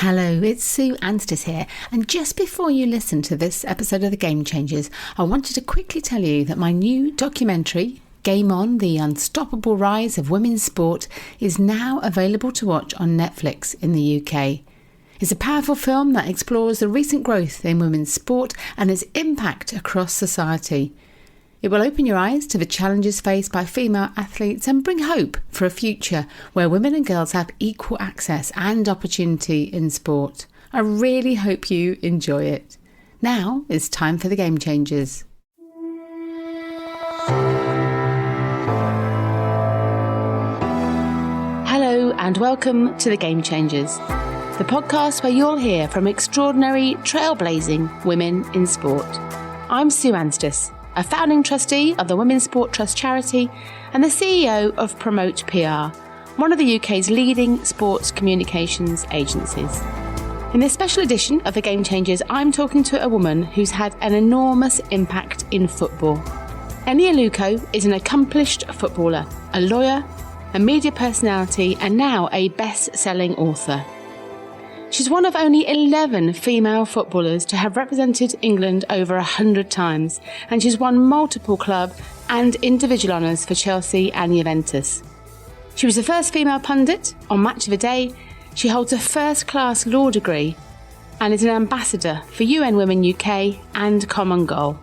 Hello, it's Sue Anstiss here, and just before you listen to this episode of The Game Changers, I wanted to quickly tell you that my new documentary, Game On, The Unstoppable Rise of Women's Sport, is now available to watch on Netflix in the UK. It's a powerful film that explores the recent growth in women's sport and its impact across society. It will open your eyes to the challenges faced by female athletes and bring hope for a future where women and girls have equal access and opportunity in sport. I really hope you enjoy it. Now it's time for the Game Changers. Hello and welcome to the Game Changers, the podcast where you'll hear from extraordinary trailblazing women in sport. I'm Sue Anstiss, a founding trustee of the Women's Sport Trust charity and the CEO of Promote PR, one of the UK's leading sports communications agencies. In this special edition of The Game Changers, I'm talking to a woman who's had an enormous impact in football. Eni Aluko is an accomplished footballer, a lawyer, a media personality, and now a best-selling author. She's one of only 11 female footballers to have represented England over 100 times, and she's won multiple club and individual honours for Chelsea and Juventus. She was the first female pundit on Match of the Day. She holds a first-class law degree and is an ambassador for UN Women UK and Common Goal.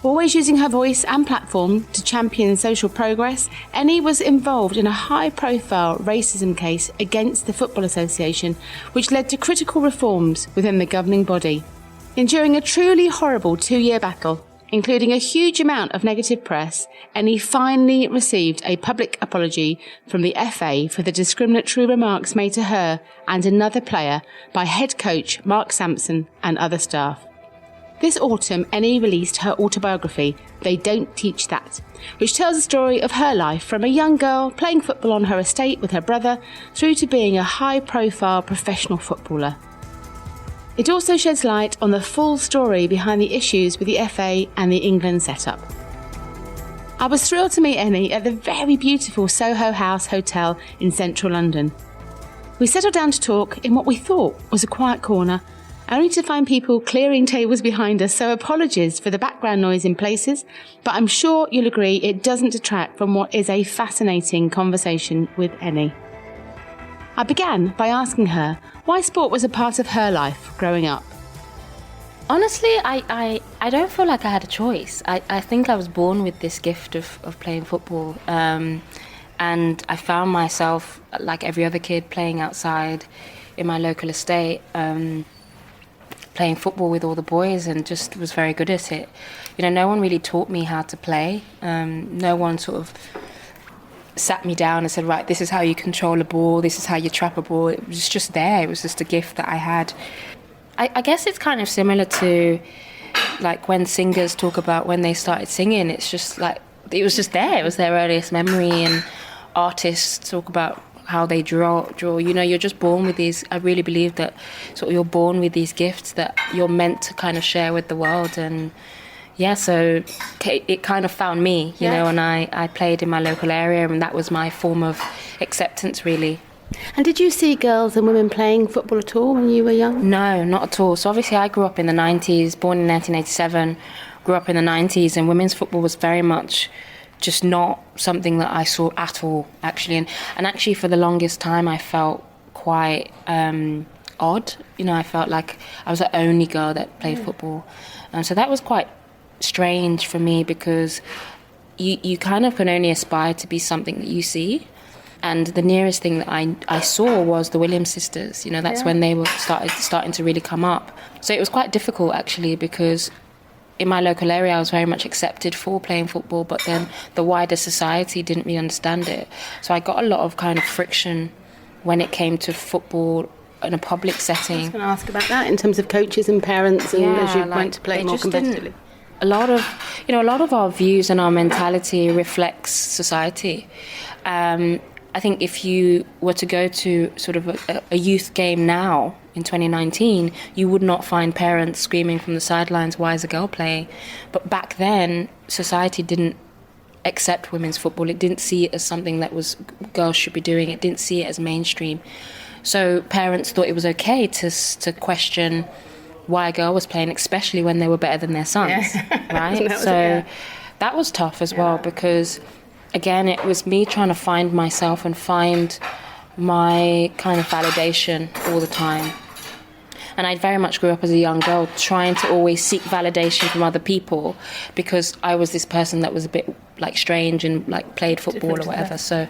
Always using her voice and platform to champion social progress, Eni was involved in a high-profile racism case against the Football Association, which led to critical reforms within the governing body. Enduring a truly horrible 2-year battle, including a huge amount of negative press, Eni finally received a public apology from the FA for the discriminatory remarks made to her and another player by head coach Mark Sampson and other staff. This autumn, Eni released her autobiography, They Don't Teach That, which tells the story of her life from a young girl playing football on her estate with her brother through to being a high-profile professional footballer. It also sheds light on the full story behind the issues with the FA and the England setup. I was thrilled to meet Eni at the very beautiful Soho House Hotel in central London. We settled down to talk in what we thought was a quiet corner, only to find people clearing tables behind us, so apologies for the background noise in places, but I'm sure you'll agree it doesn't detract from what is a fascinating conversation with Eni. I began by asking her why sport was a part of her life growing up. Honestly, I don't feel like I had a choice. I think I was born with this gift of playing football, and I found myself, like every other kid, playing outside in my local estate, playing football with all the boys, and just was very good at it. You know, no one really taught me how to play. No one sort of sat me down and said, right, this is how you control a ball, this is how you trap a ball. It was just there. It was just a gift that I had. I guess it's kind of similar to like when singers talk about when they started singing. It's just like, it was just there. It was their earliest memory. And artists talk about how they draw. You know, you're just born with these. I really believe that sort of you're born with these gifts that you're meant to kind of share with the world. And yeah, so it kind of found me, you know, and I played in my local area, and that was my form of acceptance, really. And did you see girls and women playing football at all when you were young? No, not at all. So obviously I grew up in the 90s, born in 1987, grew up in the 90s, and women's football was very much just not something that I saw at all, actually. And actually for the longest time I felt quite odd. You know, I felt like I was the only girl that played football. So that was quite strange for me, because you kind of can only aspire to be something that you see. And the nearest thing that I saw was the Williams sisters. You know, that's when they were starting to really come up. So it was quite difficult, actually, because in my local area, I was very much accepted for playing football, but then the wider society didn't really understand it. So I got a lot of kind of friction when it came to football in a public setting. I was going to ask about that in terms of coaches and parents, and as you went to play more competitively. A lot of our views and our mentality reflects society. I think if you were to go to sort of a youth game now in 2019, you would not find parents screaming from the sidelines, why is a girl playing? But back then, society didn't accept women's football. It didn't see it as something that was girls should be doing. It didn't see it as mainstream. So parents thought it was okay to question why a girl was playing, especially when they were better than their sons, right? That was tough as well, because again, it was me trying to find myself and find my kind of validation all the time. And I very much grew up as a young girl trying to always seek validation from other people, because I was this person that was a bit like strange and like played football or whatever. So,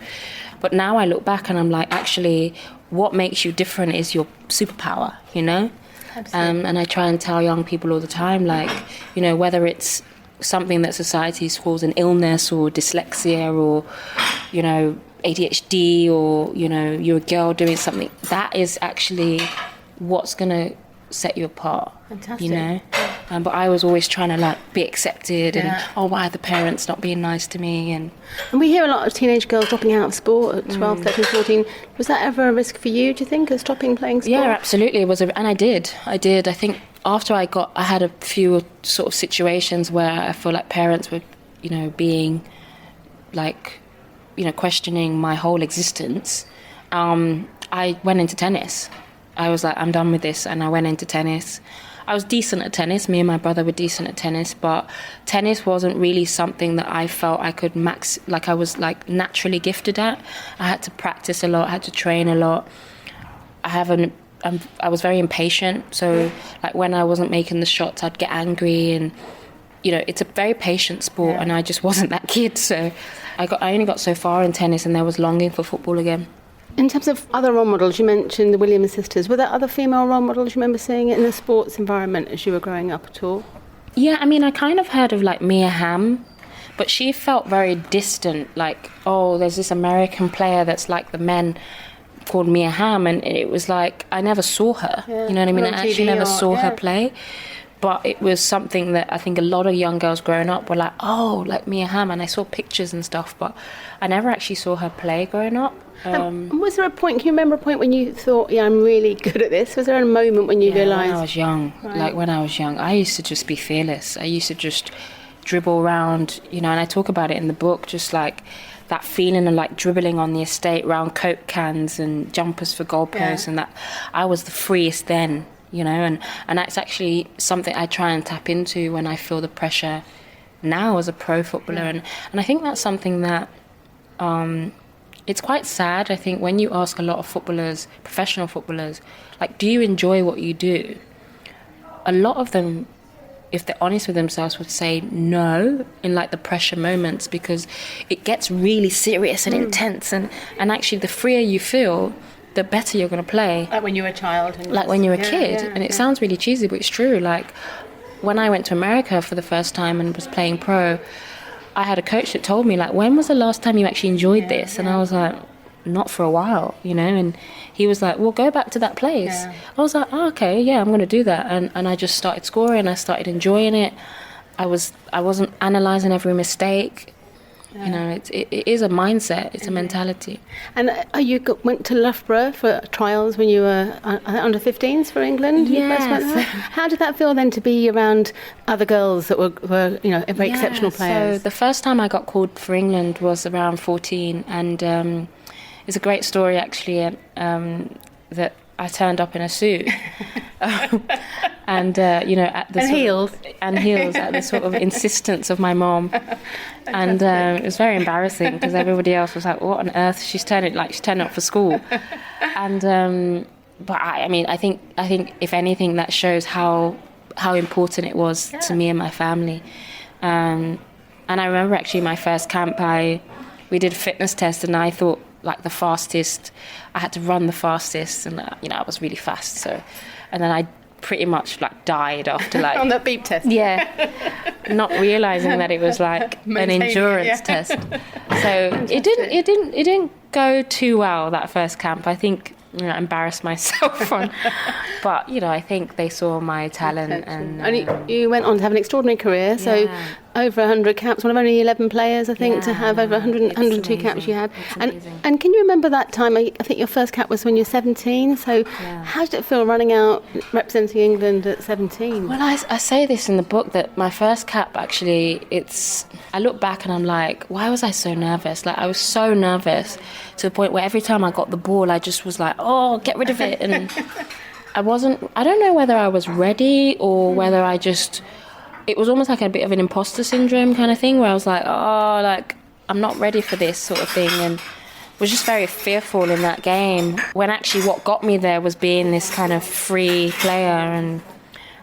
but now I look back and I'm like, actually, what makes you different is your superpower, you know? And I try and tell young people all the time, like, you know, whether it's something that society calls an illness or dyslexia or, you know, ADHD, or, you know, you're a girl doing something, that is actually what's going to set you apart. Fantastic. You know? But I was always trying to like be accepted and, why are the parents not being nice to me? And we hear a lot of teenage girls dropping out of sport at 12, 13, 14. Was that ever a risk for you, do you think, of stopping playing sport? Yeah, absolutely. It was, and I did. I think after I had a few sort of situations where I feel like parents were, you know, being like, you know, questioning my whole existence. I went into tennis. I was like, I'm done with this, and I went into tennis. I was decent at tennis. Me and my brother were decent at tennis, but tennis wasn't really something that I felt I could I was like naturally gifted at. I had to practice a lot, I had to train a lot. I was very impatient, so like when I wasn't making the shots, I'd get angry, and you know, it's a very patient sport, and I just wasn't that kid. So I only got so far in tennis, and there was longing for football again. In terms of other role models, you mentioned the Williams sisters. Were there other female role models you remember seeing in the sports environment as you were growing up at all? Yeah, I mean, I kind of heard of like Mia Hamm, but she felt very distant. Like, oh, there's this American player that's like the men called Mia Hamm, and it was like I never saw her. Yeah. You know what I mean? I actually never saw her play. But it was something that I think a lot of young girls growing up were like, oh, like Mia Hamm, and I saw pictures and stuff, but I never actually saw her play growing up. Was there a point, can you remember a point when you thought, yeah, I'm really good at this? Was there a moment when you realised? When I was young, when I was young, I used to just be fearless. I used to just dribble around, you know, and I talk about it in the book, just like that feeling of like dribbling on the estate around Coke cans and jumpers for goalposts, and that I was the freest then, you know, and that's actually something I try and tap into when I feel the pressure now as a pro footballer, and I think that's something that it's quite sad. I think when you ask a lot of footballers, professional footballers, like, do you enjoy what you do? A lot of them, if they're honest with themselves, would say no in like the pressure moments, because it gets really serious and intense, and actually the freer you feel, the better you're going to play. Like when you were a child. Like when you were a kid. And it sounds really cheesy, but it's true. Like when I went to America for the first time and was playing pro, I had a coach that told me, like, when was the last time you actually enjoyed this? And I was like, not for a while, you know? And he was like, well, go back to that place. I was like, oh, okay, yeah, I'm going to do that. And I just started scoring. I started enjoying it. I wasn't analysing every mistake. You know, it is a mindset. It's a mentality. And you went to Loughborough for trials when you were under 15s for England? Yes. How did that feel then to be around other girls that were you know, very exceptional players? So the first time I got called for England was around 14, and it's a great story actually, that I turned up in a suit. And you know, at the heels at the sort of insistence of my mom, and it was very embarrassing because everybody else was like, "What on earth? She's turning up for school." And but I think if anything, that shows how important it was to me and my family. And I remember actually my first camp, we did a fitness test, and I thought like the fastest, I had to run the fastest, and you know, I was really fast. So, and then I pretty much like died after like on that beep test. Yeah, not realizing that it was like an endurance test. So it didn't go too well that first camp. I think, you know, I embarrassed myself on, but you know, I think they saw my talent, and you went on to have an extraordinary career. So over 100 caps, one of only 11 players, I think, to have over 102 caps you had. And can you remember that time? I think your first cap was when you were 17. So how did it feel running out, representing England at 17? Well, I say this in the book that my first cap, actually, I look back and I'm like, why was I so nervous? Like, I was so nervous to the point where every time I got the ball, I just was like, oh, get rid of it. And I don't know whether I was ready or whether it was almost like a bit of an imposter syndrome kind of thing, where I was like, oh, like, I'm not ready for this sort of thing, and was just very fearful in that game, when actually what got me there was being this kind of free player.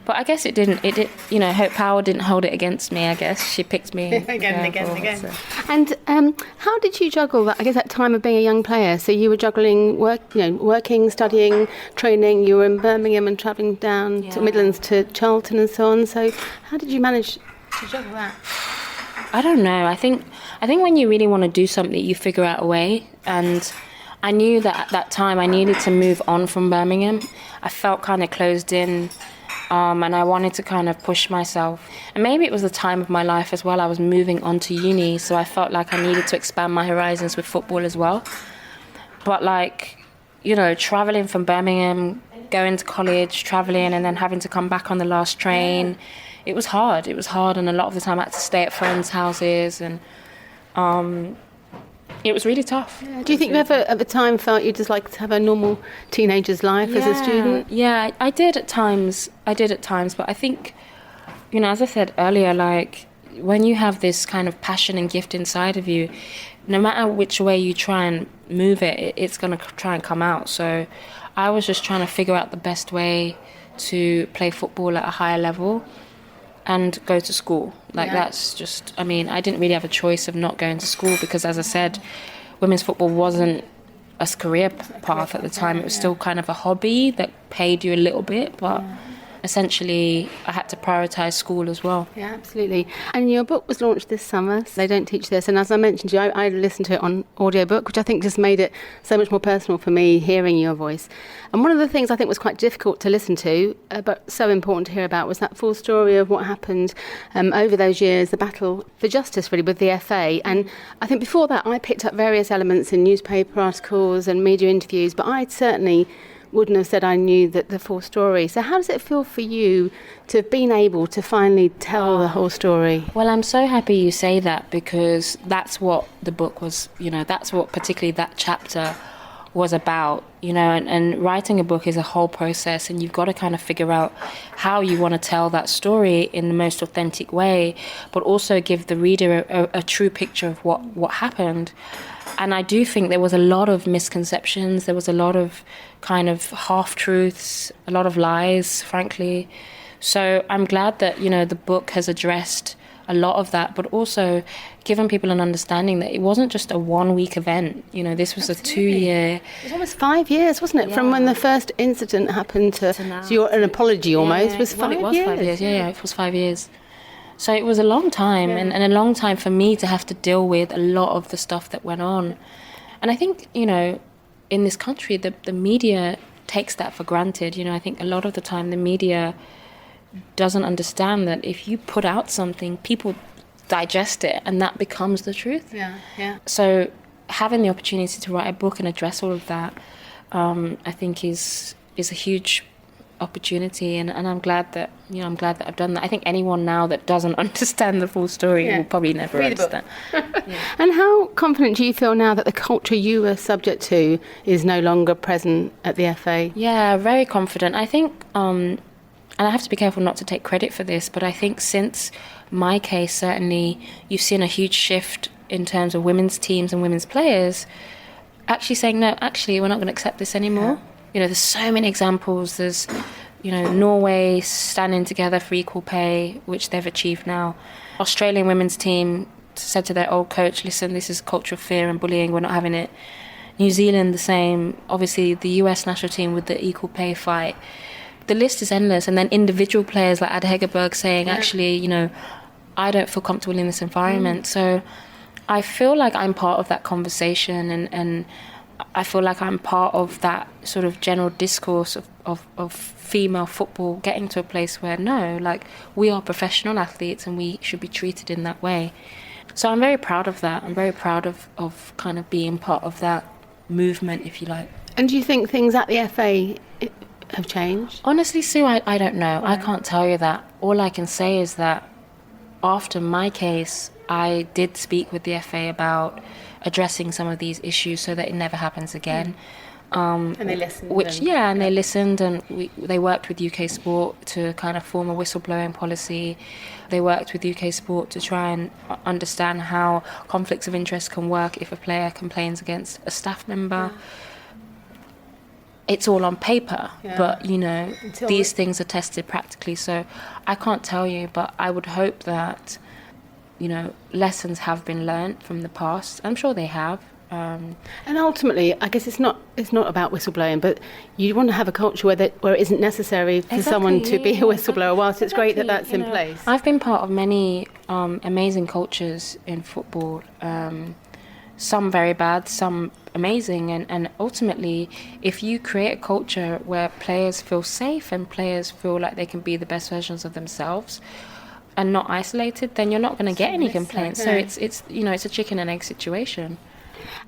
But I guess it didn't, Hope Powell didn't hold it against me, I guess. She picked me again. So. And how did you juggle that, I guess, that time of being a young player? So you were juggling working, studying, training. You were in Birmingham and travelling down to Midlands to Charlton and so on. So how did you manage to juggle that? I don't know. I think when you really want to do something, you figure out a way. And I knew that at that time I needed to move on from Birmingham. I felt kind of closed in. And I wanted to kind of push myself. And maybe it was the time of my life as well. I was moving on to uni, so I felt like I needed to expand my horizons with football as well. But travelling from Birmingham, going to college, travelling, and then having to come back on the last train, it was hard. And a lot of the time I had to stay at friends' houses, and it was really tough. Yeah. Do you think you ever at the time felt you'd just like to have a normal teenager's life as a student? Yeah, I did at times. But I think, as I said earlier, like, when you have this kind of passion and gift inside of you, no matter which way you try and move it, it's going to try and come out. So I was just trying to figure out the best way to play football at a higher level and go to school. That's just, I didn't really have a choice of not going to school, because, as I said, women's football wasn't a career path at the time. It was still kind of a hobby that paid you a little bit, but essentially I had to prioritise school as well. Yeah, absolutely. And your book was launched this summer, so They Don't Teach This, and as I mentioned to you, I listened to it on audiobook, which I think just made it so much more personal for me, hearing your voice. And one of the things I think was quite difficult to listen to, but so important to hear about, was that full story of what happened over those years, the battle for justice really with the FA. And I think before that I picked up various elements in newspaper articles and media interviews, but I certainly wouldn't have said I knew the full story. So how does it feel for you to have been able to finally tell the whole story? Well, I'm so happy you say that, because that's what the book was, that's what particularly that chapter was about, and writing a book is a whole process, and you've got to kind of figure out how you want to tell that story in the most authentic way, but also give the reader a true picture of what happened. And I do think there was a lot of misconceptions, there was a lot of kind of half-truths, a lot of lies, frankly. So I'm glad that, the book has addressed a lot of that, but also given people an understanding that it wasn't just a 1-week event. This was Absolutely. a 2-year... It was almost 5 years, wasn't it? Yeah. From when the first incident happened to an apology almost, was 5 years. Well, it was 5 years, it was 5 years. So it was a long time, and a long time for me to have to deal with a lot of the stuff that went on. And I think, in this country, the media takes that for granted. I think a lot of the time the media doesn't understand that if you put out something, people digest it, and that becomes the truth. Yeah. So having the opportunity to write a book and address all of that, I think is a huge opportunity, and I'm glad that I've done that. I think anyone now that doesn't understand the full story will probably never understand. And how confident do you feel now that the culture you were subject to is no longer present at the FA? Yeah, very confident. I think, and I have to be careful not to take credit for this, but I think since my case, certainly, you've seen a huge shift in terms of women's teams and women's players actually saying, no, actually, we're not going to accept this anymore. There's so many examples. There's, Norway standing together for equal pay, which they've achieved now. Australian women's team said to their old coach, listen, this is a culture of fear and bullying, we're not having it. New Zealand, the same. Obviously, the US national team with the equal pay fight. The list is endless. And then individual players like Ad Hegerberg saying, actually, I don't feel comfortable in this environment. So I feel like I'm part of that conversation, and I feel like I'm part of that sort of general discourse of female football getting to a place where, no, like, we are professional athletes and we should be treated in that way. So I'm very proud of that. I'm very proud of kind of being part of that movement, if you like. And do you think things at the FA have changed? Honestly, Sue, I don't know. I can't tell you that. All I can say is that after my case, I did speak with the FA about addressing some of these issues so that it never happens again. And they listened. They listened, and they worked with UK Sport to kind of form a whistleblowing policy. They worked with UK Sport to try and understand how conflicts of interest can work if a player complains against a staff member. It's all on paper, but, you know, these things are tested practically. So I can't tell you, but I would hope that, you know, lessons have been learnt from the past. I'm sure they have. And ultimately, I guess it's not about whistleblowing, but you want to have a culture where it isn't necessary for someone to be a whistleblower. Whilst it's great that that's in place. I've been part of many amazing cultures in football. Some very bad, some amazing, and ultimately, if you create a culture where players feel safe and players feel like they can be the best versions of themselves and not isolated, then you're not going to get any complaints. So it's you know, it's a chicken and egg situation.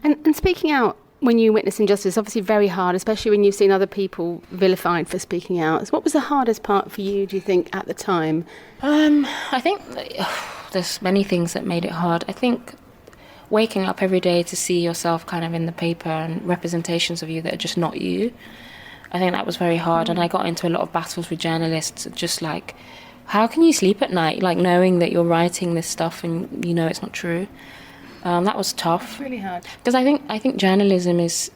And speaking out when you witness injustice, obviously very hard, especially when you've seen other people vilified for speaking out. So what was the hardest part for you, do you think, at the time? I think there's many things that made it hard. I think waking up every day to see yourself kind of in the paper and representations of you that are just not you, I think that was very hard. And I got into a lot of battles with journalists, just like, how can you sleep at night, like knowing that you're writing this stuff and you know it's not true? That was tough. It's really hard. Because I think journalism is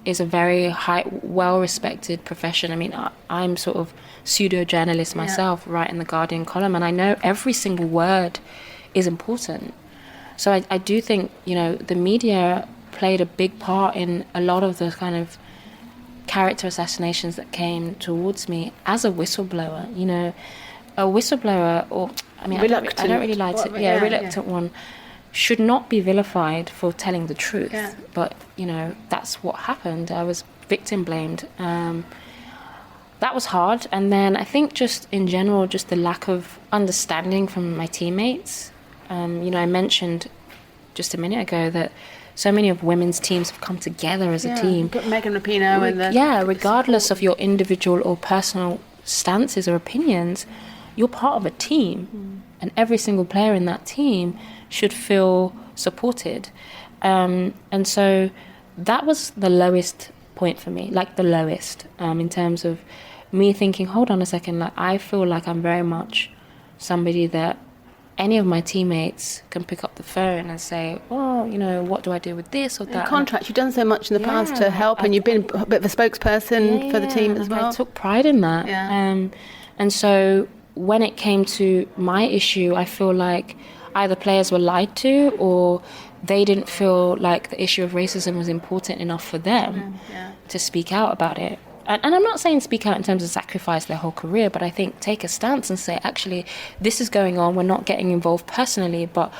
a very high, well-respected profession. I mean, I'm sort of pseudo-journalist myself, writing the Guardian column, and I know every single word is important. So I do think, you know, the media played a big part in a lot of the kind of character assassinations that came towards me as a whistleblower. You know, a whistleblower, or I mean, I don't really like it. Reluctant one should not be vilified for telling the truth. Yeah. But, you know, that's what happened. I was victim blamed. That was hard. And then I think just in general, just the lack of understanding from my teammates. You know, I mentioned just a minute ago that so many of women's teams have come together as a team. Got Megan Rapinoe and regardless of your individual or personal stances or opinions, you're part of a team. And every single player in that team should feel supported. And so that was the lowest point for me, like the lowest, in terms of me thinking, hold on a second, like I feel like I'm very much somebody that any of my teammates can pick up the phone and say, oh, you know, what do I do with this or that? Contracts, you've done so much in the past to help, and you've been a bit of a spokesperson for the team as well. I took pride in that. And so when it came to my issue, I feel like either players were lied to or they didn't feel like the issue of racism was important enough for them to speak out about it. And I'm not saying speak out in terms of sacrifice their whole career, but I think take a stance and say, actually, this is going on. We're not getting involved personally, but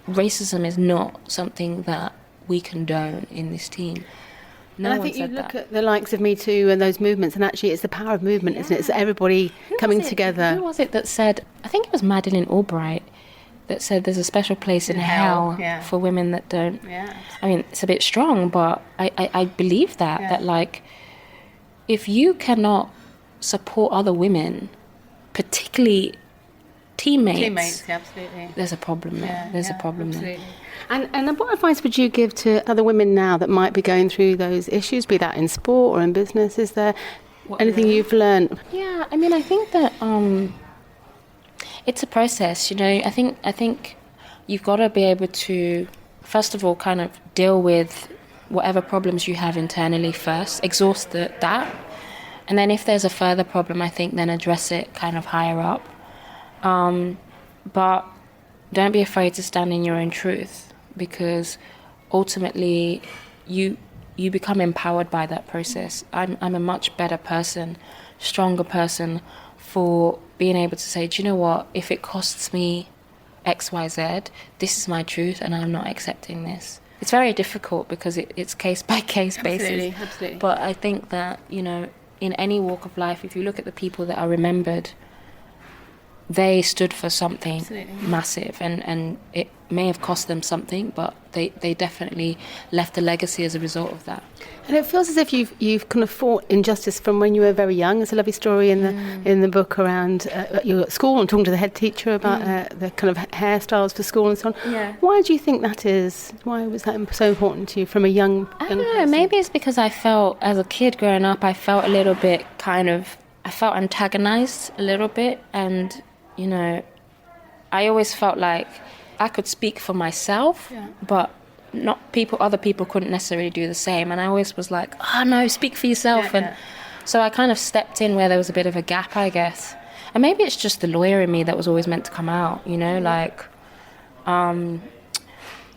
racism is not something that we condone in this team. And I think you look at the likes of Me Too and those movements, and actually it's the power of movement, isn't it? It's everybody coming together. Who was it that said, I think it was Madeleine Albright, that said there's a special place in hell for women that don't. Yeah. I mean, it's a bit strong, but I believe that like, if you cannot support other women, particularly teammates, absolutely, there's a problem there. There's a problem there. And what advice would you give to other women now that might be going through those issues, be that in sport or in business? Is there anything you've learned? Yeah, I mean, I think that it's a process, you know. I think you've got to be able to, first of all, kind of deal with whatever problems you have internally first, exhaust that, and then if there's a further problem, I think then address it kind of higher up. But don't be afraid to stand in your own truth, because ultimately you become empowered by that process. I'm a much better person, stronger person for being able to say, do you know what, if it costs me X, Y, Z, this is my truth and I'm not accepting this. it's very difficult because it's case by case basis. Absolutely. But I think that, you know, in any walk of life, if you look at the people that are remembered, they stood for something massive, and it may have cost them something, but they definitely left a legacy as a result of that. And it feels as if you've kind of fought injustice from when you were very young. There's a lovely story in the book around you at school and talking to the head teacher about the kind of hairstyles for school and so on. Yeah. Why do you think that is? Why was that so important to you from a young I don't know, person? maybe it's because I felt, as a kid growing up, I felt a little bit I felt antagonized a little bit, and, you know, I always felt like I could speak for myself, but other people couldn't necessarily do the same. And I always was like, oh no, speak for yourself. So I kind of stepped in where there was a bit of a gap, I guess. And maybe it's just the lawyer in me that was always meant to come out, you know, like,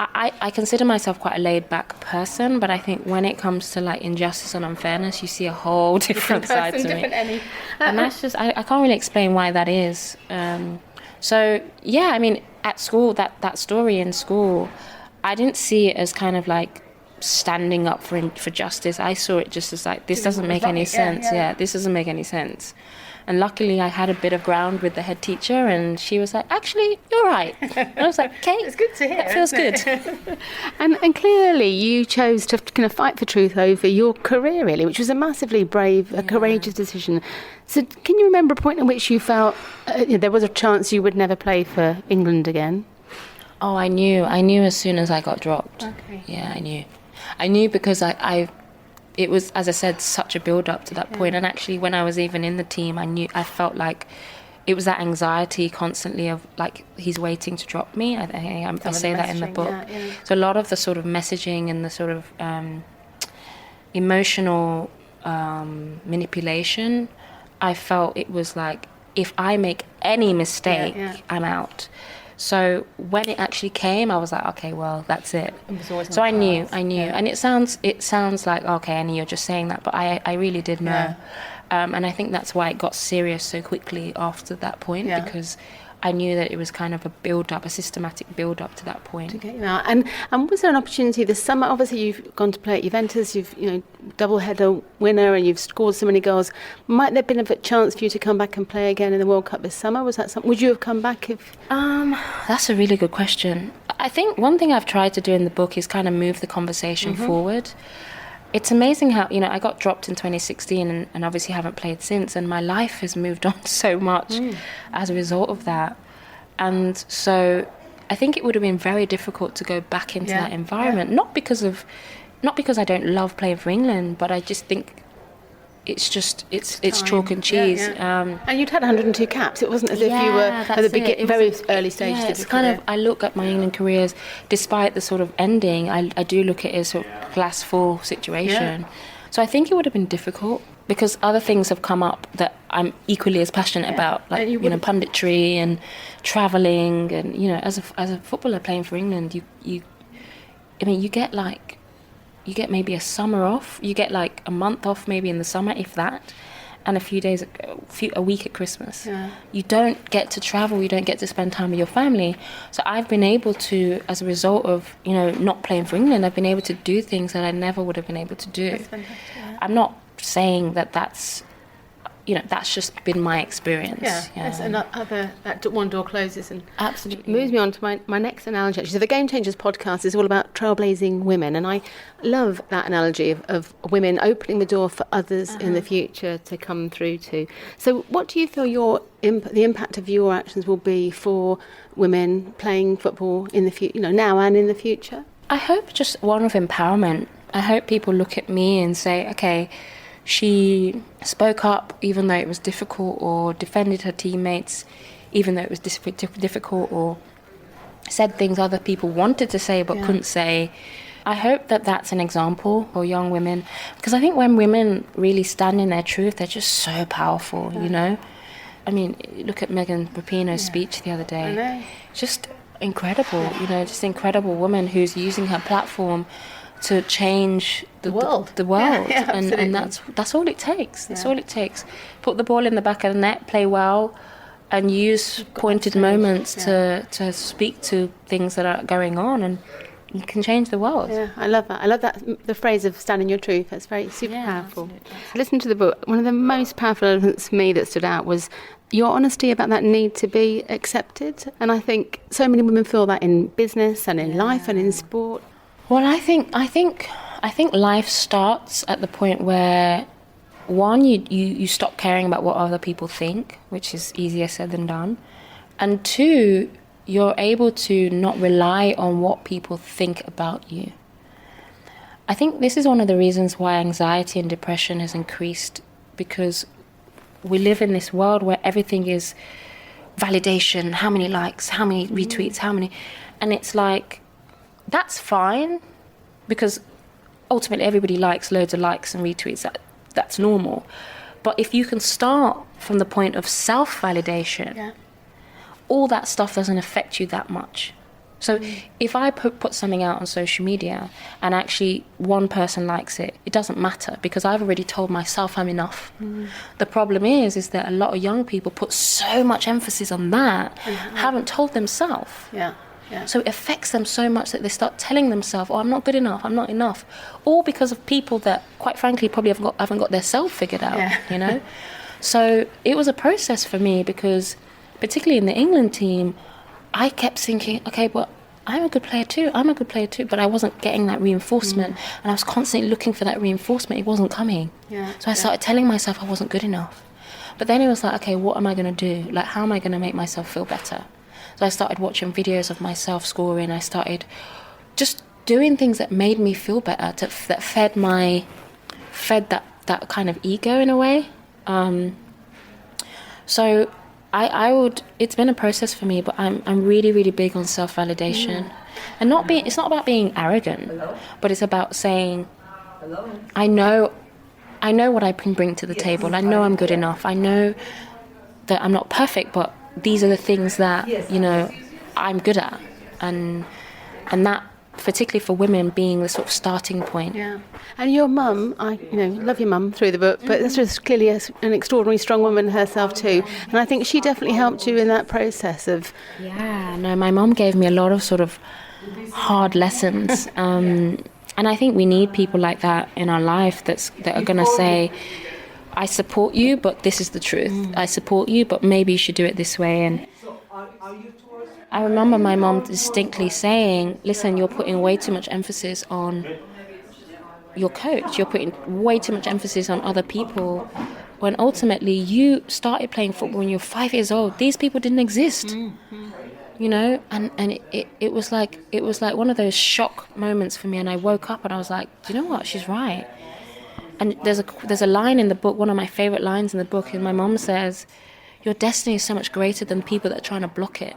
I consider myself quite a laid-back person, but I think when it comes to, like, injustice and unfairness, you see a whole different side to me. And that's just, I can't really explain why that is. So, yeah, I mean, at school, that story in school, I didn't see it as kind of like standing up for justice. I saw it just as like, this doesn't make any sense. Yeah, this doesn't make any sense. And luckily I had a bit of ground with the head teacher, and she was like, actually, you're right. And I was like, okay, it's good to hear. That feels good. And clearly you chose to kind of fight for truth over your career, really, which was a massively brave, courageous decision. So can you remember a point in which you felt there was a chance you would never play for England again? Oh, I knew as soon as I got dropped. Okay. Yeah, I knew because it was, as I said, such a build-up to that point. And actually, when I was even in the team, I felt like it was that anxiety constantly of, like, he's waiting to drop me. I say that in the book. Yeah. So a lot of the sort of messaging and the sort of emotional manipulation, I felt it was like, if I make any mistake, I'm out. So when it actually came, I was like, okay, well, that's it. So I knew. And it sounds like, okay, Eni, you're just saying that, but I really did know. And I think that's why it got serious so quickly after that point, because I knew that it was kind of a systematic build-up to that point. To get you out. And was there an opportunity this summer? Obviously, you've gone to play at Juventus, you've double-header winner, and you've scored so many goals. Might there have been a chance for you to come back and play again in the World Cup this summer? Was that something? Would you have come back if? That's a really good question. I think one thing I've tried to do in the book is kind of move the conversation forward. It's amazing how, I got dropped in 2016 and obviously haven't played since, and my life has moved on so much as a result of that. And so I think it would have been very difficult to go back into that environment, not because I don't love playing for England, but I just think it's chalk and cheese. And you'd had 102 caps. It wasn't as if you were at the very early stages. It's kind of, I look at my England careers, despite the sort of ending, I do look at it as sort of glass full situation. So I think it would have been difficult because other things have come up that I'm equally as passionate about, like punditry and travelling, and as a footballer playing for England, you get maybe a summer off. You get like a month off maybe in the summer, if that, and a week at Christmas. You don't get to travel. You don't get to spend time with your family. So I've been able to, as a result of not playing for England, I've been able to do things that I never would have been able to do. That's fantastic. I'm not saying that's just been my experience. Yes, and that one door closes, and absolutely moves me on to my next analogy. So the Game Changers podcast is all about trailblazing women, and I love that analogy of women opening the door for others in the future to come through to. So what do you feel the impact of your actions will be for women playing football in the future, now and in the future? I hope just one of empowerment. I hope people look at me and say, okay, she spoke up even though it was difficult, or defended her teammates even though it was difficult, or said things other people wanted to say but couldn't say. I hope that that's an example for young women, because I think when women really stand in their truth, they're just so powerful, I mean, look at Megan Rapinoe's speech the other day. I know. Just incredible, just incredible woman who's using her platform to change the world. And that's all it takes. That's all it takes. Put the ball in the back of the net, play well, and use pointed moments to speak to things that are going on. And you can change the world. Yeah, I love that. I love that, the phrase of standing your truth. That's very super powerful. Absolutely. Listen to the book. One of the most powerful elements for me that stood out was your honesty about that need to be accepted. And I think so many women feel that in business and in life and in sport. Well, I think life starts at the point where, one, you stop caring about what other people think, which is easier said than done. And two, you're able to not rely on what people think about you. I think this is one of the reasons why anxiety and depression has increased, because we live in this world where everything is validation, how many likes, how many retweets, how many... And it's like, that's fine, because ultimately everybody likes loads of likes and retweets. That's normal. But if you can start from the point of self-validation, all that stuff doesn't affect you that much. So if I put something out on social media and actually one person likes it, it doesn't matter, because I've already told myself I'm enough. The problem is that a lot of young people put so much emphasis on that, haven't told themselves. So it affects them so much that they start telling themselves, oh, I'm not good enough, I'm not enough. All because of people that, quite frankly, probably haven't got their self figured out, you know? So it was a process for me, because particularly in the England team, I kept thinking, okay, but I'm a good player too, but I wasn't getting that reinforcement, and I was constantly looking for that reinforcement. It wasn't coming. So I started telling myself I wasn't good enough. But then it was like, okay, what am I going to do? Like, how am I going to make myself feel better? So I started watching videos of myself scoring. I started just doing things that made me feel better, that fed that kind of ego in a way. So it's been a process for me, but I'm really, really big on self-validation. And it's not about being arrogant, but it's about saying, I know what I can bring to the table. I know I'm good enough. I know that I'm not perfect, but these are the things that, you know, I'm good at. And that, particularly for women, being the sort of starting point. And your mum, I love your mum through the book, but that's just clearly an extraordinarily strong woman herself too. And I think she definitely helped you in that process of... my mum gave me a lot of sort of hard lessons. And I think we need people like that in our life that are going to say, I support you, but this is the truth. I support you, but maybe you should do it this way. And I remember my mom distinctly saying, listen, you're putting way too much emphasis on your coach. You're putting way too much emphasis on other people, when ultimately you started playing football when you were 5 years old. These people didn't exist. You know, and it was like one of those shock moments for me. And I woke up and I was like, do you know what? She's right. And there's a line in the book, one of my favorite lines in the book, and my mom says, your destiny is so much greater than people that are trying to block it.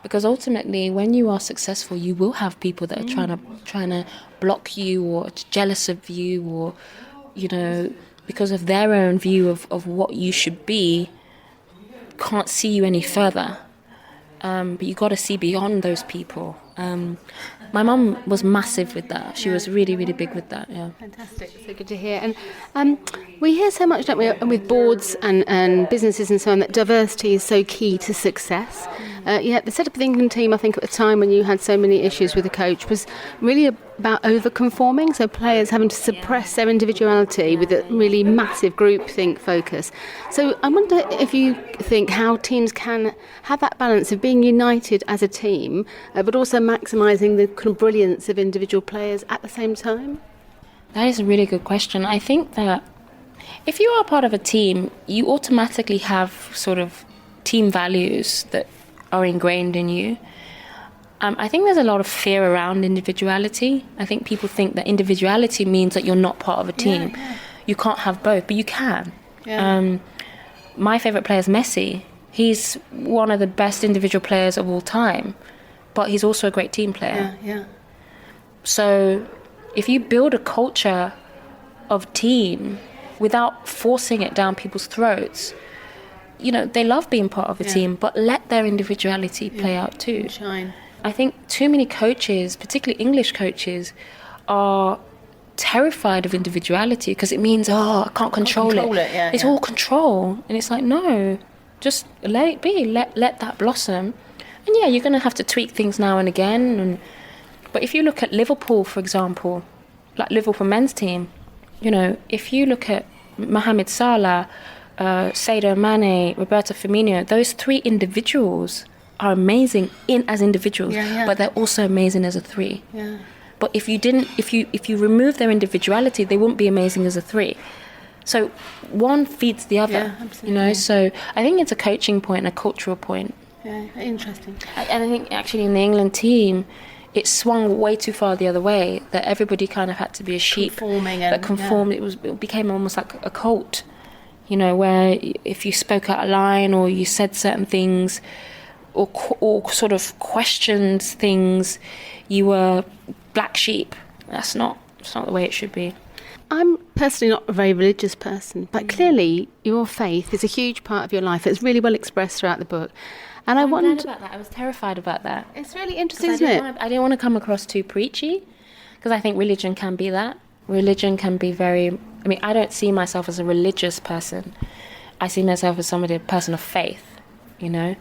Because ultimately, when you are successful, you will have people that are trying to block you, or jealous of you, or, you know, because of their own view of what you should be, can't see you any further. But you got to see beyond those people. My mum was massive with that. She was really, really big with that. Fantastic. So good to hear. And we hear so much, don't we, with boards and businesses and so on, that diversity is so key to success. The setup of the England team, I think at the time when you had so many issues with the coach, was really about over-conforming, so players having to suppress their individuality with a really massive groupthink focus. So I wonder if you think how teams can have that balance of being united as a team, but also maximising the kind of brilliance of individual players at the same time? That is a really good question. I think that if you are part of a team, you automatically have sort of team values that are ingrained in you. I think there's a lot of fear around individuality. I think people think that individuality means that you're not part of a team. You can't have both, but you can. My favourite player is Messi. He's one of the best individual players of all time, but he's also a great team player. So if you build a culture of team without forcing it down people's throats, you know, they love being part of a team, but let their individuality play out too. Shine. I think too many coaches, particularly English coaches, are terrified of individuality because it means, I can't control it. It's all control. And it's like, no, just let it be. Let that blossom. And you're going to have to tweak things now and again. And, But if you look at Liverpool, for example, like Liverpool men's team, you know, if you look at Mohamed Salah, Sadio Mane, Roberto Firmino, those three individuals are amazing as individuals, but they're also amazing as a three. Yeah. But if you remove their individuality, they wouldn't be amazing as a three. So one feeds the other. Yeah, absolutely. You know, so I think it's a coaching point, a cultural point. Yeah, interesting. And I think actually in the England team, it swung way too far the other way, that everybody kind of had to be a sheep. That conformed. It became almost like a cult, you know, where if you spoke out a line or you said certain things or sort of questioned things, you were black sheep. It's not the way it should be. I'm personally not a very religious person, but clearly your faith is a huge part of your life. It's really well expressed throughout the book. And I'm glad about that. I was terrified about that. It's really interesting, isn't it? I didn't want to come across too preachy, because I think religion can be that. Religion can be very... I mean, I don't see myself as a religious person. I see myself as a person of faith, you know,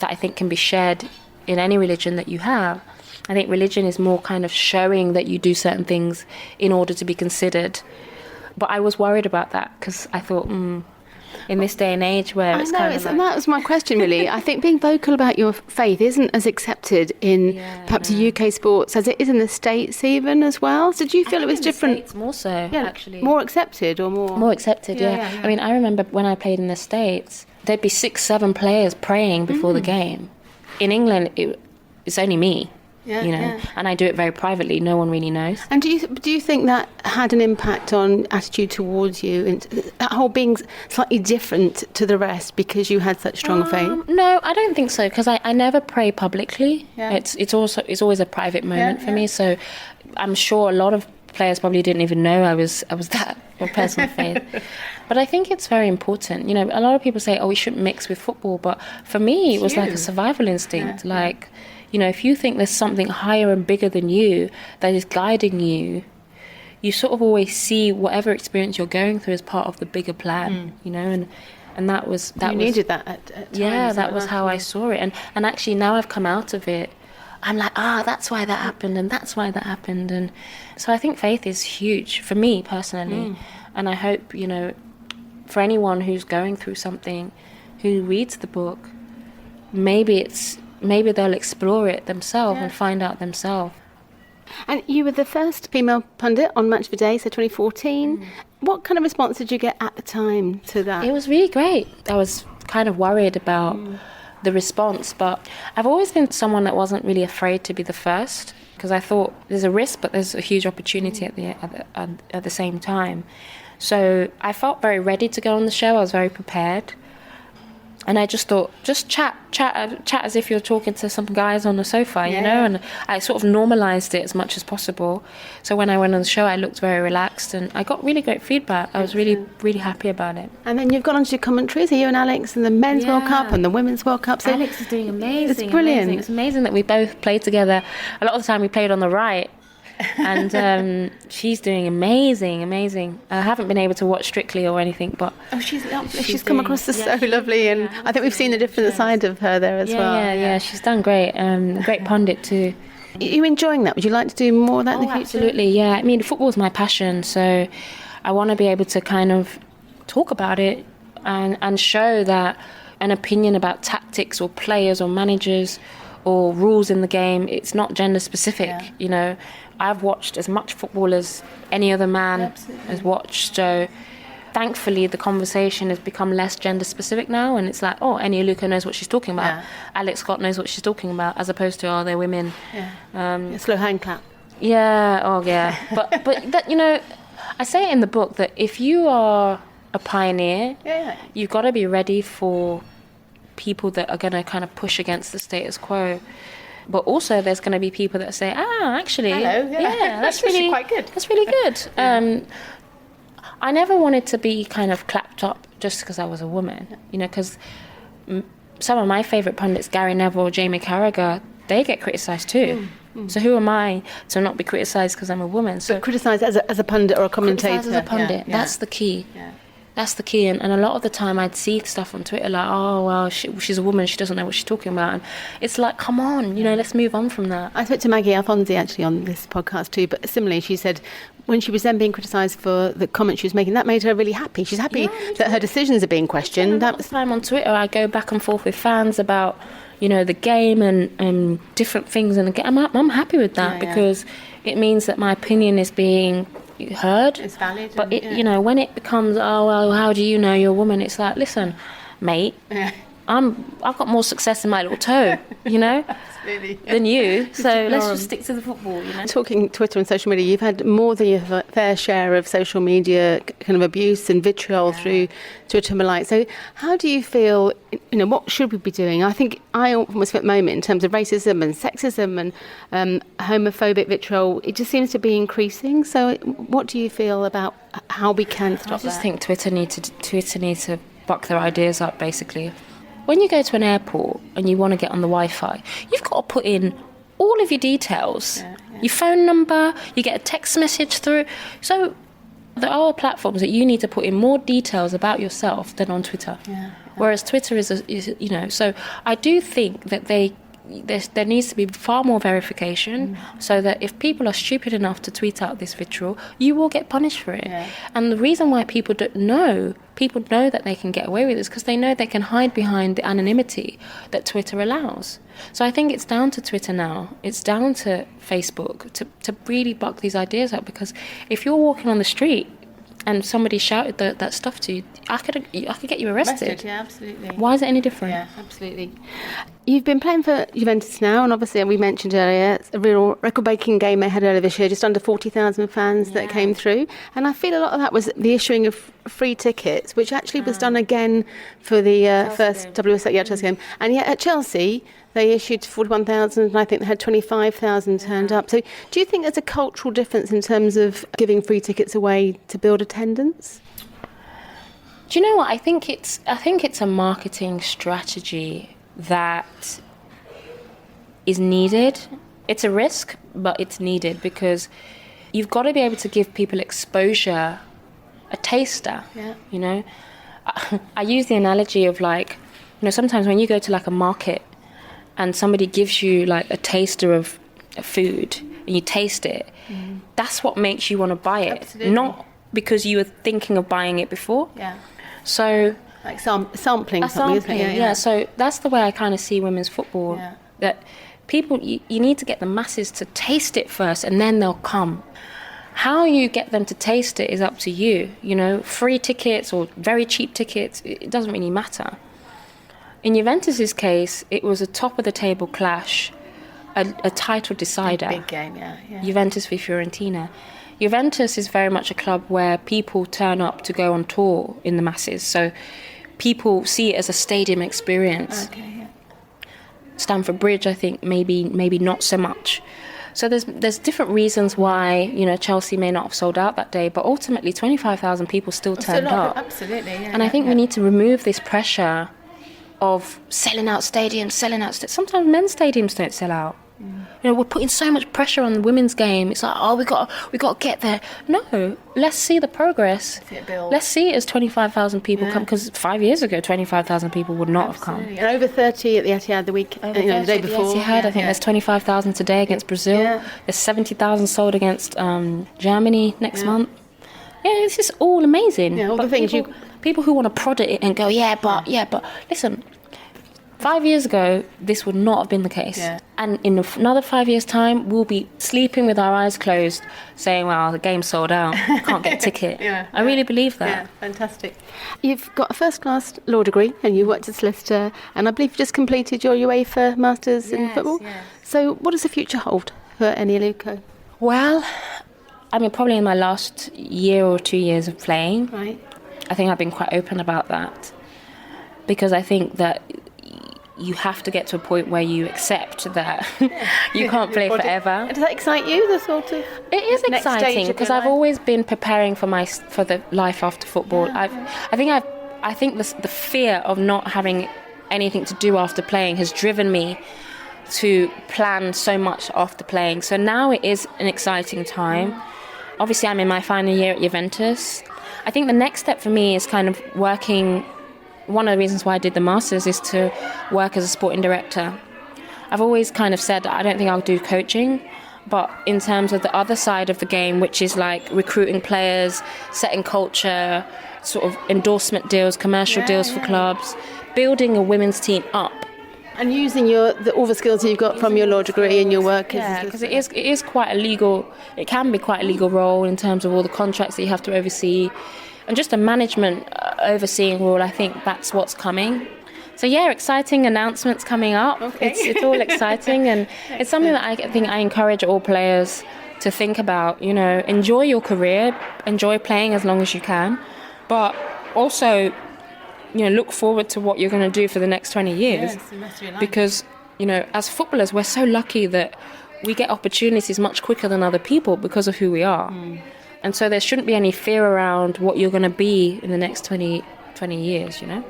that I think can be shared in any religion that you have. I think religion is more kind of showing that you do certain things in order to be considered. But I was worried about that, because I thought... in this day and age where it's kind of like... and that was my question, really. I think being vocal about your faith isn't as accepted in perhaps UK sports as it is in the States even as well. So do you feel it was different? States more so, actually. More accepted or more... More accepted, yeah. I mean, I remember when I played in the States, there'd be 6-7 players praying before the game. In England, it's only me. You know, and I do it very privately. No one really knows. And do you think that had an impact on attitude towards you, and that whole being slightly different to the rest because you had such strong faith? No, I don't think so, because I never pray publicly. It's always a private moment for me. So I'm sure a lot of players probably didn't even know I was that a person of faith. But I think it's very important. You know, a lot of people say, "Oh, we shouldn't mix with football," but for me, it was like a survival instinct. Like, you know, if you think there's something higher and bigger than you that is guiding you, you sort of always see whatever experience you're going through as part of the bigger plan, you know, and that was... You needed that at times. Yeah, that was how I saw it. And actually now I've come out of it, I'm like, that's why that happened, and that's why that happened. And so I think faith is huge for me personally. And I hope, you know, for anyone who's going through something, who reads the book, maybe they'll explore it themselves and find out themselves. And you were the first female pundit on Match of the Day, so 2014. What kind of response did you get at the time to that? It was really great. I was kind of worried about the response, but I've always been someone that wasn't really afraid to be the first, because I thought there's a risk, but there's a huge opportunity at the same time. So I felt very ready to go on the show. I was very prepared. And I just thought, just chat as if you're talking to some guys on the sofa, you know? And I sort of normalised it as much as possible. So when I went on the show, I looked very relaxed and I got really great feedback. I was really, really happy about it. And then you've gone on to your commentaries, you and Alex, and the Men's World Cup and the Women's World Cup. So Alex is doing amazing. It's brilliant. Amazing. It's amazing that we both played together. A lot of the time we played on the right. And she's doing amazing. I haven't been able to watch Strictly or anything, but she's lovely. She's come across as so lovely, and I think we've seen a different side of her there as well. Yeah, she's done great. Great pundit too. Are you enjoying that? Would you like to do more of that in the future? Absolutely, yeah. I mean, football is my passion, so I want to be able to kind of talk about it and show that an opinion about tactics or players or managers or rules in the game, it's not gender specific, you know. I've watched as much football as any other man has watched, so thankfully the conversation has become less gender specific now, and it's like, Eni Aluko knows what she's talking about, Alex Scott knows what she's talking about, as opposed to, they're women. Slow hand clap. But that, you know, I say it in the book that if you are a pioneer, you've got to be ready for people that are going to kind of push against the status quo. But also there's going to be people that say, actually, hello, that's really quite good. That's really good. I never wanted to be kind of clapped up just because I was a woman, you know, because some of my favourite pundits, Gary Neville, Jamie Carragher, they get criticised too. So who am I to not be criticised because I'm a woman? So criticised as a pundit or a commentator. Criticised as a pundit, that's the key. That's the key. And a lot of the time I'd see stuff on Twitter like, oh, well, she's a woman, she doesn't know what she's talking about. And it's like, come on, let's move on from that. I spoke to Maggie Alfonsi actually on this podcast too, but similarly she said when she was then being criticised for the comments she was making, that made her really happy. She's happy that her decisions are being questioned. That was time on Twitter. I go back and forth with fans about, the game and different things in the game. I'm happy with that because it means that my opinion is being heard. It's valid. But when it becomes, oh well, how do you know you're a woman? It's like, listen, mate, I've got more success in my little toe, than you. So let's just stick to the football. Talking Twitter and social media, you've had more than your fair share of social media kind of abuse and vitriol through Twitter and the like. So how do you feel? What should we be doing? I think I almost at the moment, in terms of racism and sexism and homophobic vitriol, it just seems to be increasing. So what do you feel about how we can stop that? I just think Twitter needs to buck their ideas up, basically. When you go to an airport and you want to get on the Wi-Fi, you've got to put in all of your details, your phone number, you get a text message through. So there are platforms that you need to put in more details about yourself than on Twitter. Whereas Twitter is so I do think that there needs to be far more verification so that if people are stupid enough to tweet out this vitriol, you will get punished for it. And the reason why people know that they can get away with it is because they know they can hide behind the anonymity that Twitter allows. So I think it's down to Twitter now, it's down to Facebook to really buck these ideas up, because if you're walking on the street and somebody shouted that stuff to you, I could get you arrested. Yeah, absolutely. Why is it any different? Yeah, absolutely. You've been playing for Juventus now, and obviously we mentioned earlier, it's a real record-breaking game they had earlier this year, just under 40,000 fans that came through. And I feel a lot of that was the issuing of free tickets, which actually was done again for the first WSL Chelsea game. And yet at Chelsea, they issued 41,000, and I think they had 25,000 turned up. So do you think there's a cultural difference in terms of giving free tickets away to build attendance? Do you know what? I think it's a marketing strategy that is needed. It's a risk, but it's needed because you've got to be able to give people exposure, a taster. I use the analogy of sometimes when you go to a market and somebody gives you a taster of a food and you taste it, that's what makes you want to buy it. Absolutely. Not because you were thinking of buying it before. So sampling something, isn't it? Yeah. So that's the way I kind of see women's football. That people, you need to get the masses to taste it first, and then they'll come. How you get them to taste it is up to you. Free tickets or very cheap tickets, it doesn't really matter. In Juventus's case, it was a top-of-the-table clash, a title decider. Big game, Juventus v Fiorentina. Juventus is very much a club where people turn up to go on tour in the masses. So people see it as a stadium experience. Stamford Bridge, I think, maybe not so much. So there's different reasons why Chelsea may not have sold out that day, but ultimately 25,000 people still turned up. Absolutely, and I think we need to remove this pressure of selling out stadiums. Sometimes men's stadiums don't sell out. We're putting so much pressure on the women's game. It's like, we got to get there. No, let's see the progress. Let's see it as 25,000 people come, because 5 years ago 25,000 people would not have come. And over 30 at the Etihad the day before. I think there's 25,000 today against Brazil. There's 70,000 sold against Germany next month. This is all amazing. All the things people who want to prod it and go, but listen. 5 years ago, this would not have been the case. And in another 5 years' time, we'll be sleeping with our eyes closed, saying, well, the game's sold out, can't get a ticket. I really believe that. Yeah, fantastic. You've got a first-class law degree, and you worked as a solicitor, and I believe you just completed your UEFA Masters in football. So what does the future hold for Eni Aluko? Well, probably in my last year or 2 years of playing, I think I've been quite open about that, because I think that you have to get to a point where you accept that you can't play forever. Does that excite you, the sort of? It is exciting because I've always been preparing for the life after football. I think the fear of not having anything to do after playing has driven me to plan so much after playing. So now it is an exciting time. Obviously, I'm in my final year at Juventus. I think the next step for me is kind of working. One of the reasons why I did the Masters is to work as a sporting director. I've always kind of said that I don't think I'll do coaching, but in terms of the other side of the game, which is like recruiting players, setting culture, sort of endorsement deals, commercial deals for clubs, building a women's team up. And using all the skills you've got from your law degree and your work. Yeah, because it is quite a legal, it can be quite a legal role in terms of all the contracts that you have to oversee. And just a management overseeing role, I think that's what's coming. So yeah, exciting announcements coming up. Okay. It's all exciting, and it's something that I think I encourage all players to think about. You know, enjoy your career, enjoy playing as long as you can, but also, you know, look forward to what you're going to do for the next 20 years. Yes, the rest of your life. Because, you know, as footballers, we're so lucky that we get opportunities much quicker than other people because of who we are. And so there shouldn't be any fear around what you're going to be in the next 20 years, you know?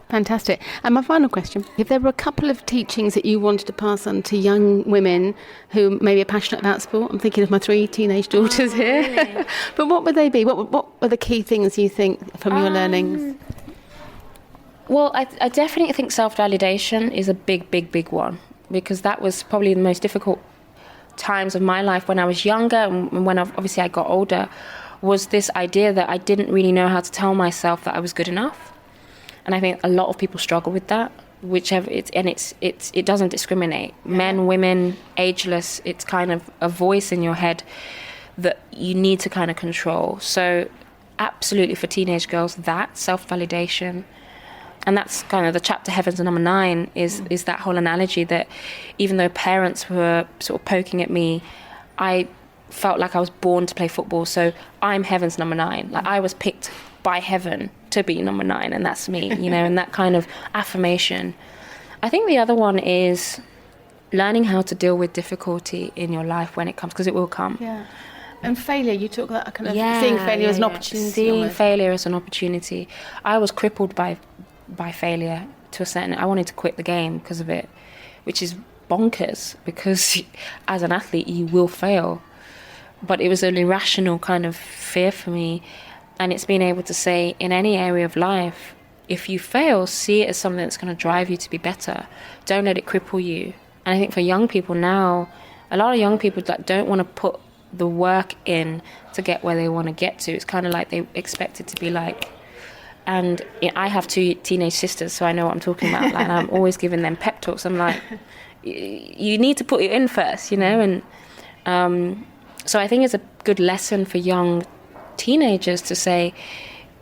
Fantastic. And my final question, if there were a couple of teachings that you wanted to pass on to young women who maybe are passionate about sport, I'm thinking of my 3 teenage daughters here, really? But what would they be? What are the key things you think from your learnings? Well, I definitely think self-validation is a big one, because that was probably the most difficult times of my life when I was younger, and when obviously I got older, was this idea that I didn't really know how to tell myself that I was good enough. And I think a lot of people struggle with that, it doesn't discriminate. Men, women, ageless, it's kind of a voice in your head that you need to kind of control. So absolutely for teenage girls, that self-validation. And that's kind of the chapter Heavens number 9 is that whole analogy that even though parents were sort of poking at me, I felt like I was born to play football. So I'm Heavens number 9. Like I was picked by heaven to be number 9, and that's me, you know, and that kind of affirmation. I think the other one is learning how to deal with difficulty in your life when it comes, because it will come. Yeah. And failure, you talk about kind of seeing failure as an opportunity. Seeing failure as an opportunity. I was crippled by failure to a certain. I wanted to quit the game because of it, which is bonkers, because as an athlete you will fail, but it was an irrational kind of fear for me. And it's being able to say, in any area of life, if you fail, see it as something that's going to drive you to be better. Don't let it cripple you. And I think for young people now, a lot of young people that don't want to put the work in to get where they want to get to. It's kind of like they expect it to be like. And I have 2 teenage sisters, so I know what I'm talking about. Like, I'm always giving them pep talks. I'm like, you need to put it in first, you know. And so I think it's a good lesson for young teenagers to say,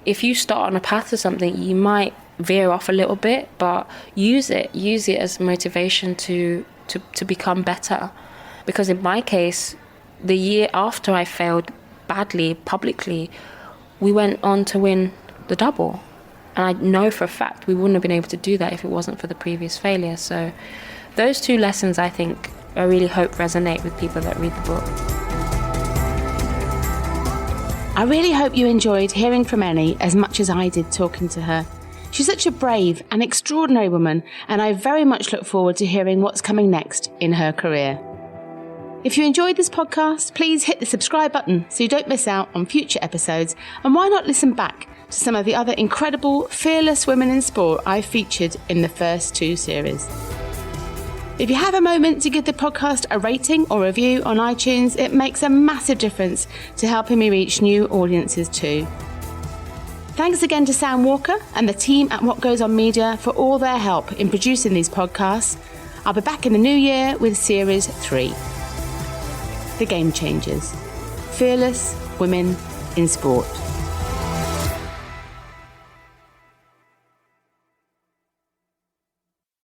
if you start on a path to something, you might veer off a little bit, but use it as motivation to become better. Because in my case, the year after I failed badly publicly, we went on to win the double, and I know for a fact we wouldn't have been able to do that if it wasn't for the previous failure. So those 2 lessons, I think, I really hope resonate with people that read the book. I really hope you enjoyed hearing from Eni as much as I did talking to her. She's such a brave and extraordinary woman, and I very much look forward to hearing what's coming next in her career. If you enjoyed this podcast, please hit the subscribe button so you don't miss out on future episodes, and why not listen back to some of the other incredible, fearless women in sport I've featured in the first 2 series. If you have a moment to give the podcast a rating or review on iTunes, it makes a massive difference to helping me reach new audiences too. Thanks again to Sam Walker and the team at What Goes On Media for all their help in producing these podcasts. I'll be back in the new year with Series 3. The Game Changers. Fearless Women in Sport.